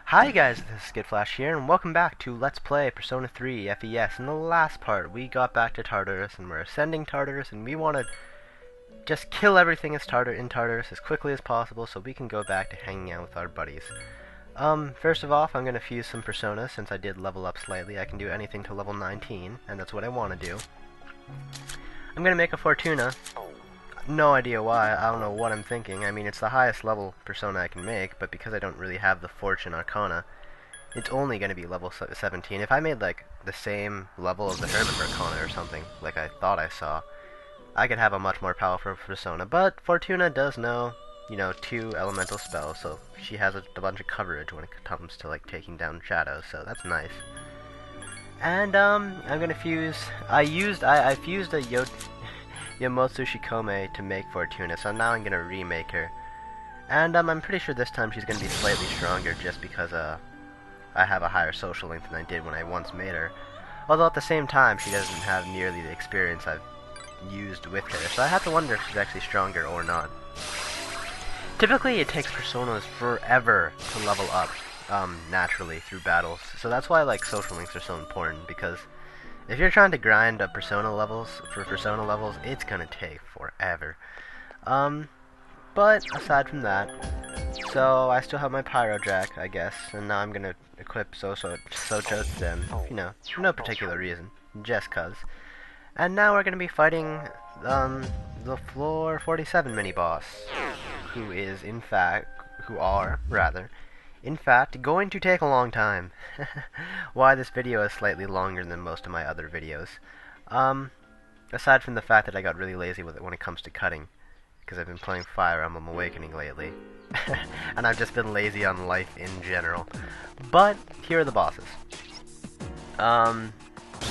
Hi guys, this is skittflash here, and welcome back to Let's Play Persona 3 FES. In the last part, we got back to Tartarus, and we're ascending Tartarus, and we want to just kill everything in Tartarus as quickly as possible so we can go back to hanging out with our buddies. First of all, I'm going to fuse some Persona. Since I did level up slightly, I can do anything to level 19, and that's what I want to do. I'm going to make a Fortuna. No idea why, I don't know what I'm thinking. I mean, it's the highest level Persona I can make, but because I don't really have the Fortune Arcana, it's only going to be level 17. If I made, like, the same level of the Hermit Arcana or something, like I thought I saw, I could have a much more powerful Persona. But Fortuna does know, 2 elemental spells, so she has a bunch of coverage when it comes to, like, taking down shadows, so that's nice. And, I'm going to fuse... I fused a Yomotsu Shikome to make Fortuna, so now I'm going to remake her. And I'm pretty sure this time she's going to be slightly stronger just because I have a higher social link than I did when I once made her. Although at the same time, she doesn't have nearly the experience I've used with her, so I have to wonder if she's actually stronger or not. Typically, it takes Personas forever to level up naturally through battles, so that's why like social links are so important, because if you're trying to grind up Persona levels, it's gonna take forever. But aside from that, so I still have my Pyro Jack, I guess, and now I'm gonna equip Sochotsen, for no particular reason, just cuz. And now we're gonna be fighting, the floor 47 mini-boss, who are, in fact, going to take a long time. Why this video is slightly longer than most of my other videos. Aside from the fact that I got really lazy with it when it comes to cutting, because I've been playing Fire Emblem Awakening lately. And I've just been lazy on life in general. But, here are the bosses. So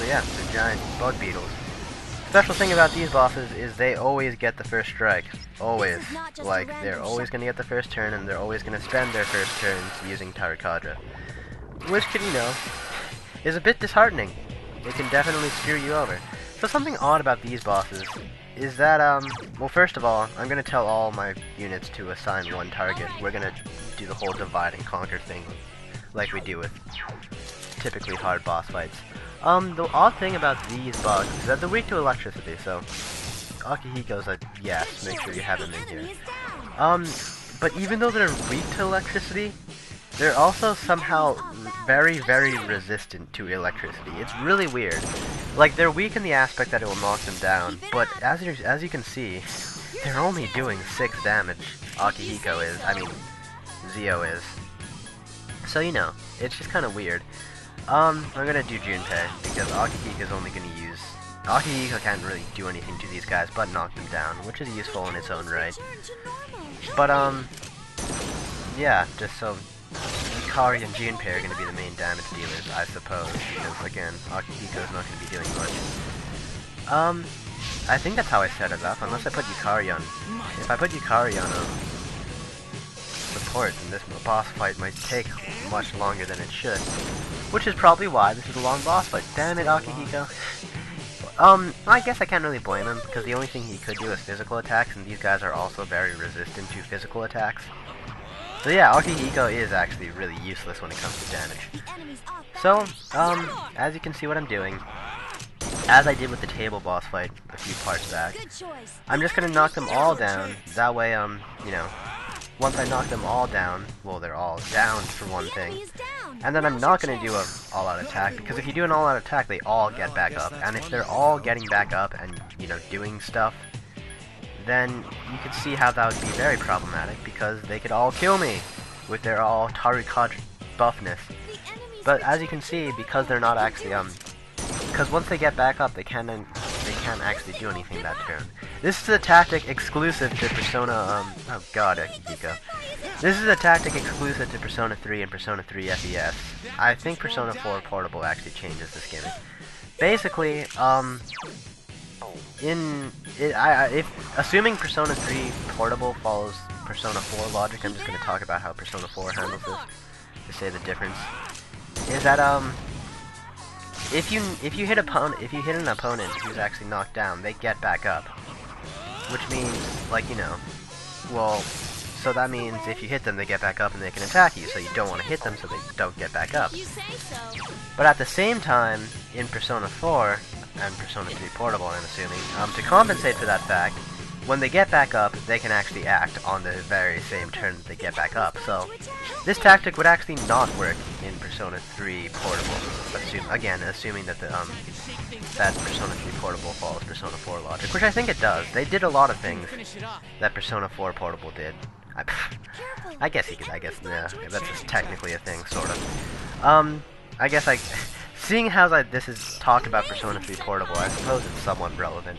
yeah, the giant bug beetles. Special thing about these bosses is they always get the first strike. Always. Like, they're always going to get the first turn, and they're always going to spend their first turns using Tarikadra. Which can, is a bit disheartening. It can definitely screw you over. So something odd about these bosses is that, well, first of all, I'm going to tell all my units to assign one target. We're going to do the whole divide and conquer thing, like we do with typically hard boss fights. The odd thing about these bugs is that they're weak to electricity, so Akihiko's a yes, make sure you have him in here. But even though they're weak to electricity, they're also somehow very, very resistant to electricity. It's really weird. Like, they're weak in the aspect that it will knock them down, but as you can see, they're only doing 6 damage. Akihiko is, Zio is. So, it's just kind of weird. I'm gonna do Junpei, because Akihiko's only gonna use... Akihiko can't really do anything to these guys but knock them down, which is useful in its own right. But, yeah, just so... Ikari and Junpei are gonna be the main damage dealers, I suppose, because, again, Akihiko's not gonna be doing much. I think that's how I set it up, unless I put Yukari on... If I put Yukari on, support, then this boss fight might take much longer than it should. Which is probably why this is a long boss fight. Damn it, Akihiko. I guess I can't really blame him, because the only thing he could do is physical attacks, and these guys are also very resistant to physical attacks. So yeah, Akihiko is actually really useless when it comes to damage. So, as you can see what I'm doing, as I did with the table boss fight a few parts back, I'm just gonna knock them all down, that way, once I knock them all down, well, they're all down for one thing, and then I'm not going to do an all-out attack, because if you do an all-out attack, they all get back up, and if they're all getting back up and, doing stuff, then you could see how that would be very problematic, because they could all kill me with their all Tarikadra buffness. But as you can see, because they're not actually, because once they get back up, they can't actually do anything that turn. This is a tactic exclusive to Persona, oh god, Akihiko. This is a tactic exclusive to Persona 3 and Persona 3 FES. I think Persona 4 Portable actually changes this gimmick. Basically, assuming Persona 3 Portable follows Persona 4 logic, I'm just going to talk about how Persona 4 handles this, to say the difference, is that, if you hit an opponent who's actually knocked down, they get back up. Which means, like, well, So that means if you hit them, they get back up and they can attack you. So you don't want to hit them so they don't get back up. But at the same time, in Persona 4 and Persona 3 Portable, I'm assuming, to compensate for that fact, when they get back up, they can actually act on the very same turn that they get back up. So this tactic would actually not work in Persona 3 Portable. Assuming that that Persona 3 Portable follows Persona 4 logic, which I think it does. They did a lot of things that Persona 4 Portable did. I guess yeah, that's just technically a thing, sort of. Seeing how this is talked about Persona 3 Portable, I suppose it's somewhat relevant.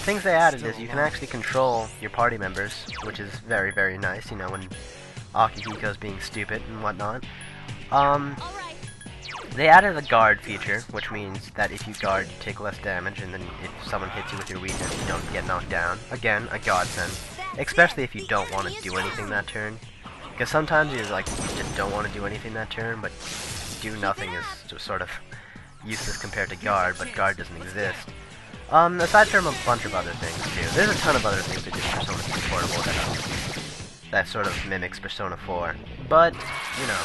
Things they added is you can actually control your party members, which is very, very nice, you know, when Akihiko's being stupid and whatnot. They added a guard feature, which means that if you guard, you take less damage, and then if someone hits you with your weakness, you don't get knocked down. Again, a godsend. Especially if you don't want to do anything that turn. Because sometimes you just don't want to do anything that turn, but do nothing is just sort of useless compared to guard, but guard doesn't exist. Aside from a bunch of other things, too. There's a ton of other things that did Persona 3 Portable that sort of mimics Persona 4. But, you know,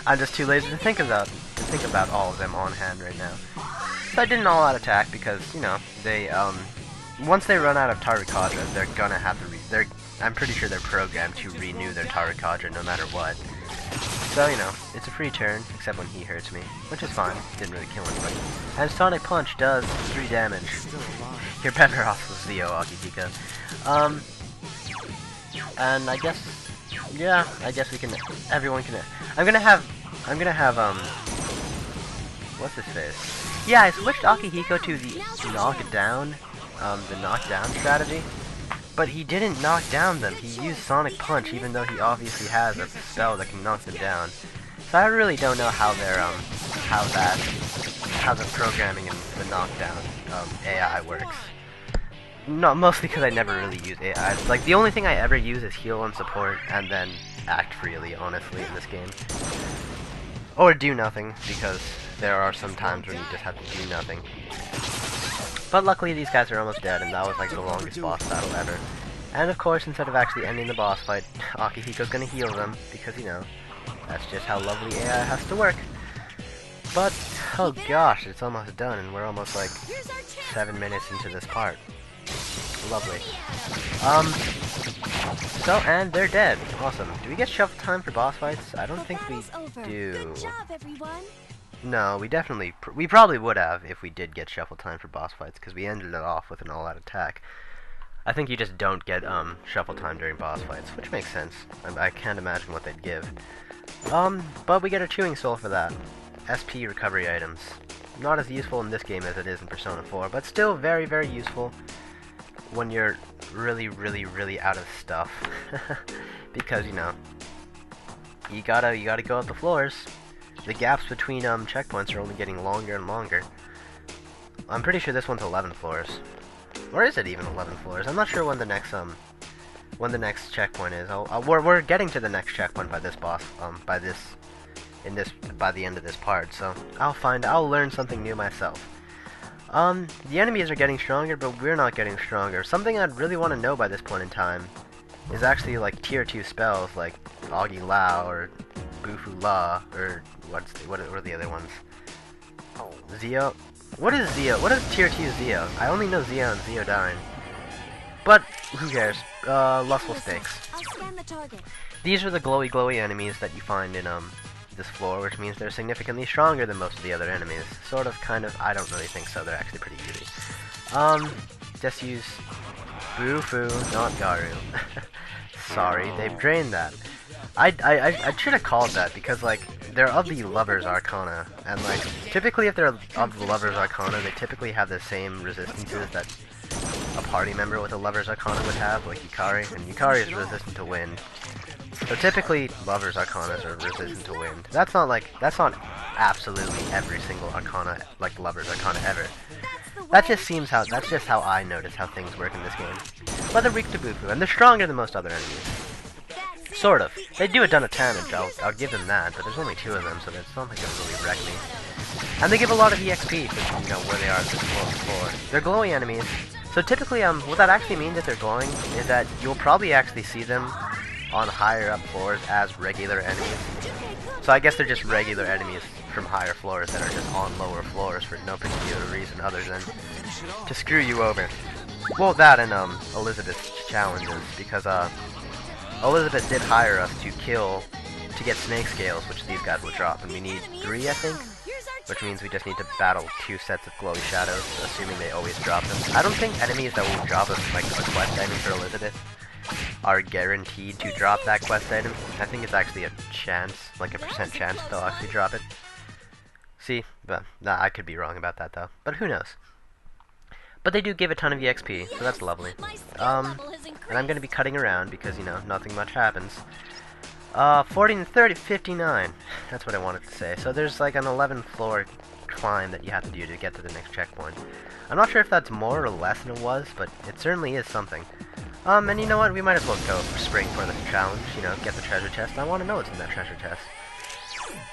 I'm just too lazy to think about all of them on hand right now. So I did an all-out attack because, you know, they, once they run out of Tarukadra, they're gonna have to I'm pretty sure they're programmed to renew their Tarukadra no matter what. So, you know, it's a free turn, except when he hurts me, which is fine. Didn't really kill anybody. And Sonic Punch does 3 damage. You're better off with Zio, Akihiko. And I guess, yeah, everyone can, I'm gonna have, what's his face? Yeah, I switched Akihiko to the knockdown strategy. But he didn't knock down them. He used Sonic Punch, even though he obviously has a spell that can knock them down. So I really don't know how the programming and the knockdown AI works. No, mostly because I never really use AI. Like, the only thing I ever use is heal and support, and then act freely, honestly, in this game. Or do nothing, because there are some times when you just have to do nothing. But luckily these guys are almost dead, and that was like the longest boss battle ever. And of course, instead of actually ending the boss fight, Akihiko's gonna heal them, because, you know, that's just how lovely AI has to work. But, oh gosh, it's almost done, and we're almost like 7 minutes into this part. Lovely. So, and they're dead. Awesome. Do we get shuffle time for boss fights? I don't think we do. No, we probably would have if we did get shuffle time for boss fights, because we ended it off with an all-out attack. I think you just don't get shuffle time during boss fights, which makes sense. I can't imagine what they'd give. But we get a chewing soul for that. SP recovery items. Not as useful in this game as it is in Persona 4, but still very, very useful when you're really, really, really out of stuff. Because, you know, you gotta go up the floors. The gaps between checkpoints are only getting longer and longer. I'm pretty sure this one's 11 floors. Or is it even 11 floors? I'm not sure when the next checkpoint is. We're getting to the next checkpoint by this boss by the end of this part, so I'll learn something new myself. The enemies are getting stronger, but we're not getting stronger. Something I'd really want to know by this point in time is actually like tier 2 spells like Augie Lao or Bufu La, or what are the other ones? Zio? What is Zio? What is tier 2 Zio? I only know Zio and Ziodyne. But, who cares? Lustful Stakes. These are the glowy enemies that you find in this floor, which means they're significantly stronger than most of the other enemies. Sort of, kind of, I don't really think so, they're actually pretty easy. Just use Bufu, not Garu. Sorry, they've drained that. I should have called that, because, like, they're of the Lover's Arcana, and, like, typically if they're of the Lover's Arcana, they typically have the same resistances that a party member with a Lover's Arcana would have, like Yukari, and Yukari is resistant to wind. So typically, Lover's Arcanas are resistant to wind. That's not absolutely every single Arcana, like Lover's Arcana ever. That's just how I notice how things work in this game. But they're weak to Bufu, and they're stronger than most other enemies. Sort of. They do a ton of damage, I'll give them that, but there's only 2 of them, so it's not like they'll really wreck me. And they give a lot of EXP for, you know, where they are at this floor. They're glowy enemies, So typically, what that actually means if they're glowing is that you'll probably actually see them on higher up floors as regular enemies. So I guess they're just regular enemies from higher floors that are just on lower floors for no particular reason other than to screw you over. Well, that and Elizabeth's challenges, because Elizabeth did hire us to get snake scales, which these guys will drop, and we need 3, I think, which means we just need to battle 2 sets of glowy shadows, assuming they always drop them. I don't think enemies that will drop us like a quest item for Elizabeth are guaranteed to drop that quest item. I think it's actually a chance, like a % chance they'll actually drop it. See, but nah, I could be wrong about that though, but who knows. But they do give a ton of EXP, so that's lovely. And I'm gonna be cutting around because, you know, nothing much happens. 40 and 30, 59. That's what I wanted to say. So there's like an 11th floor climb that you have to do to get to the next checkpoint. I'm not sure if that's more or less than it was, but it certainly is something. And you know what? We might as well go for spring for the challenge, you know, get the treasure chest. I want to know what's in that treasure chest.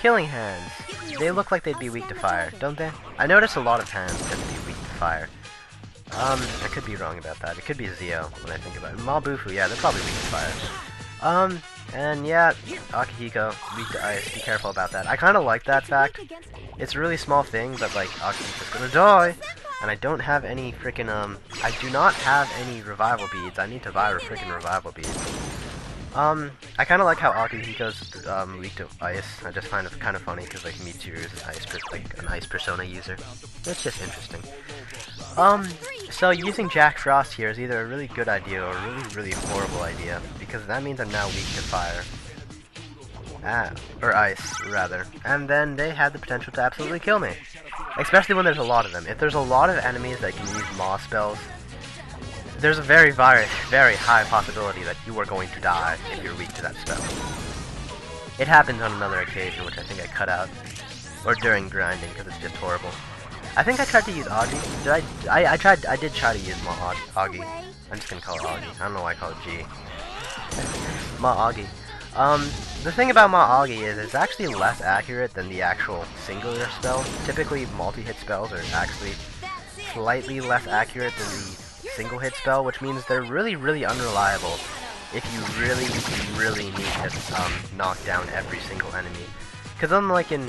Killing hands. They look like they'd be weak to fire, don't they? I notice a lot of hands tend to be weak to fire. I could be wrong about that. It could be Zio when I think about it. Mabufu, yeah, they're probably weak to fire. And yeah, Akihiko, weak to ice. Be careful about that. I kind of like that fact. It's a really small thing, but like, Akihiko's gonna die! And I don't have any freaking, I do not have any revival beads. I need to buy freaking revival beads. I kind of like how Akihiko's, weak to ice. I just find it kind of funny, because, like, Mitsuru is an ice persona user. It's just interesting. So using Jack Frost here is either a really good idea or a really horrible idea, because that means I'm now weak to fire. Or ice, rather. And then they have the potential to absolutely kill me. Especially when there's a lot of them. If there's a lot of enemies that can use Maw spells, there's a very high possibility that you are going to die if you're weak to that spell. It happens on another occasion, which I think I cut out. Or during grinding, because it's just horrible. I think I tried to use Augie. I did try to use Augie. I'm just gonna call it Augie. I don't know why I call it G. Augie. The thing about Augie is it's actually less accurate than the actual singular spell. Typically, multi-hit spells are actually slightly less accurate than the single hit spell, which means they're really unreliable if you really need to knock down every single enemy. Because unlike in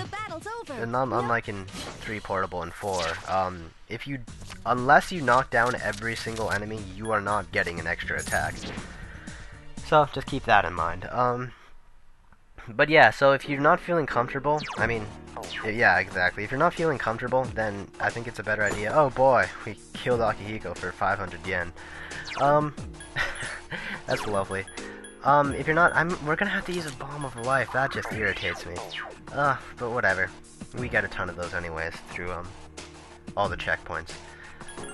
3 Portable and 4, unless you knock down every single enemy, you are not getting an extra attack. So just keep that in mind. But yeah, so if you're not feeling comfortable, I mean, yeah, exactly. If you're not feeling comfortable, then I think it's a better idea. Oh boy, we killed Akihiko for 500 yen. That's lovely. If you're not, we're gonna have to use a Bomb of Life. That just irritates me. But whatever. We get a ton of those anyways through, all the checkpoints.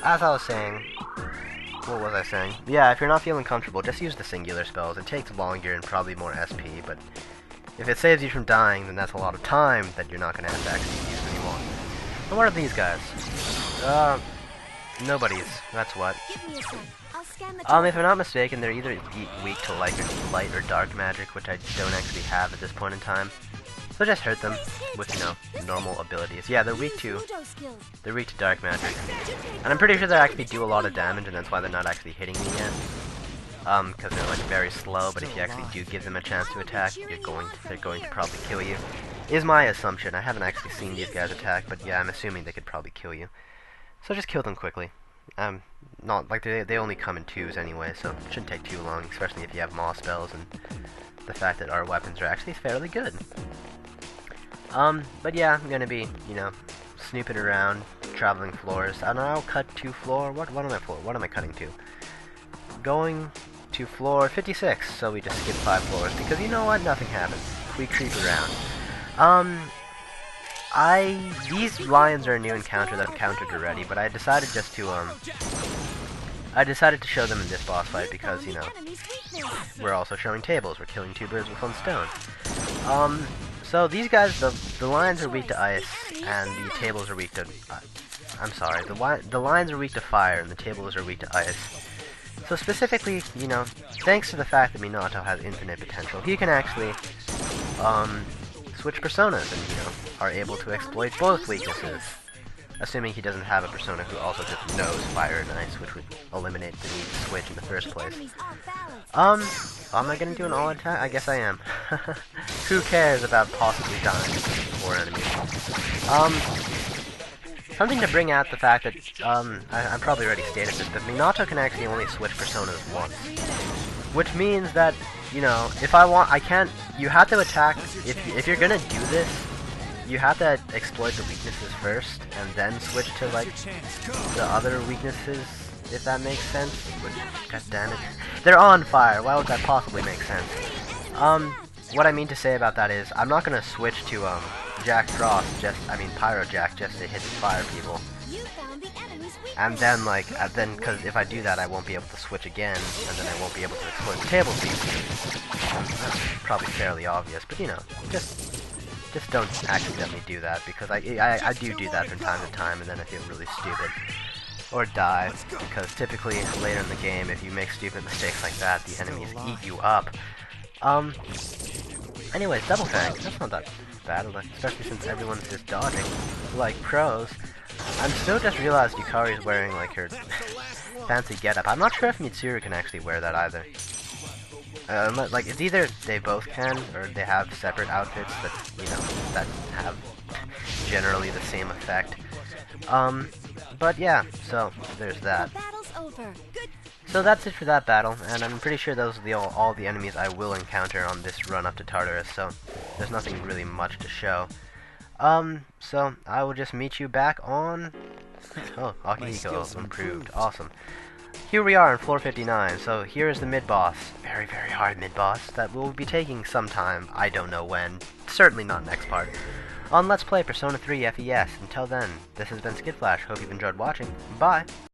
As I was saying, what was I saying? Yeah, if you're not feeling comfortable, just use the singular spells. It takes longer and probably more SP, but if it saves you from dying, then that's a lot of time that you're not gonna have to actually use anymore. And what are these guys? Nobody's. That's what. If I'm not mistaken, they're either weak to light or dark magic, which I don't actually have at this point in time. So just hurt them with, you know, normal abilities. Yeah, they're weak to dark magic. And I'm pretty sure they actually do a lot of damage, and that's why they're not actually hitting me yet. Because they're like very slow, but if you actually do give them a chance to attack, they're going to probably kill you. Is my assumption. I haven't actually seen these guys attack, but yeah, I'm assuming they could probably kill you. So just kill them quickly. Not like they only come in 2s anyway, so it shouldn't take too long, especially if you have Maw spells and the fact that our weapons are actually fairly good. But yeah, I'm gonna be, you know, snooping around, traveling floors. And I'll cut to floor. What am I cutting to? Going to floor 56. So we just skip 5 floors because you know what? Nothing happens. We creep around. These lions are a new encounter that I've encountered already, but I decided just to show them in this boss fight because, you know, we're also showing tables. We're killing 2 birds with 1 stone. So these guys, the lions are weak to ice, and the tables are weak to... I'm sorry, the lions are weak to fire, and the tables are weak to ice. So specifically, you know, thanks to the fact that Minato has infinite potential, he can actually, switch personas and, you know, are able to exploit both weaknesses. assuming he doesn't have a persona who also just knows Fire and Ice, which would eliminate the need to switch in the first place. Am I gonna do an all attack? I guess I am. Who cares about possibly dying to 4 enemies? Something to bring out the fact that, I probably already stated this, but Minato can actually only switch personas once. Which means that, you know, if I want, I can't, you have to attack, if you're gonna do this, you have to exploit the weaknesses first, and then switch to, like, the other weaknesses, if that makes sense. Which, goddammit. They're on fire, why would that possibly make sense? What I mean to say about that is, I'm not gonna switch to, Jack Frost, Pyro Jack, just to hit the fire people. And then, like, because if I do that, I won't be able to switch again, and then I won't be able to exploit the table speed. That's probably fairly obvious, but you know, just don't accidentally do that, because I do that from time to time, and then I feel really stupid. Or die, because typically later in the game, if you make stupid mistakes like that, the enemies eat you up. Anyways, Double Fang, that's not that bad, especially since everyone's just dodging, like pros. I'm still just realized Yukari's wearing, like, her fancy getup. I'm not sure if Mitsuru can actually wear that either. Like, it's either they both can, or they have separate outfits that, you know, that have generally the same effect. But yeah, so there's that. So that's it for that battle, and I'm pretty sure those are all the enemies I will encounter on this run up to Tartarus, so there's nothing really much to show. So I will just meet you back on... Oh, Akihiko improved. Awesome. Here we are on floor 59, so here is the mid-boss. Very, very hard mid-boss that will be taking some time. I don't know when. Certainly not next part. On Let's Play Persona 3 FES. Until then, this has been skittflash. Hope you've enjoyed watching. Bye!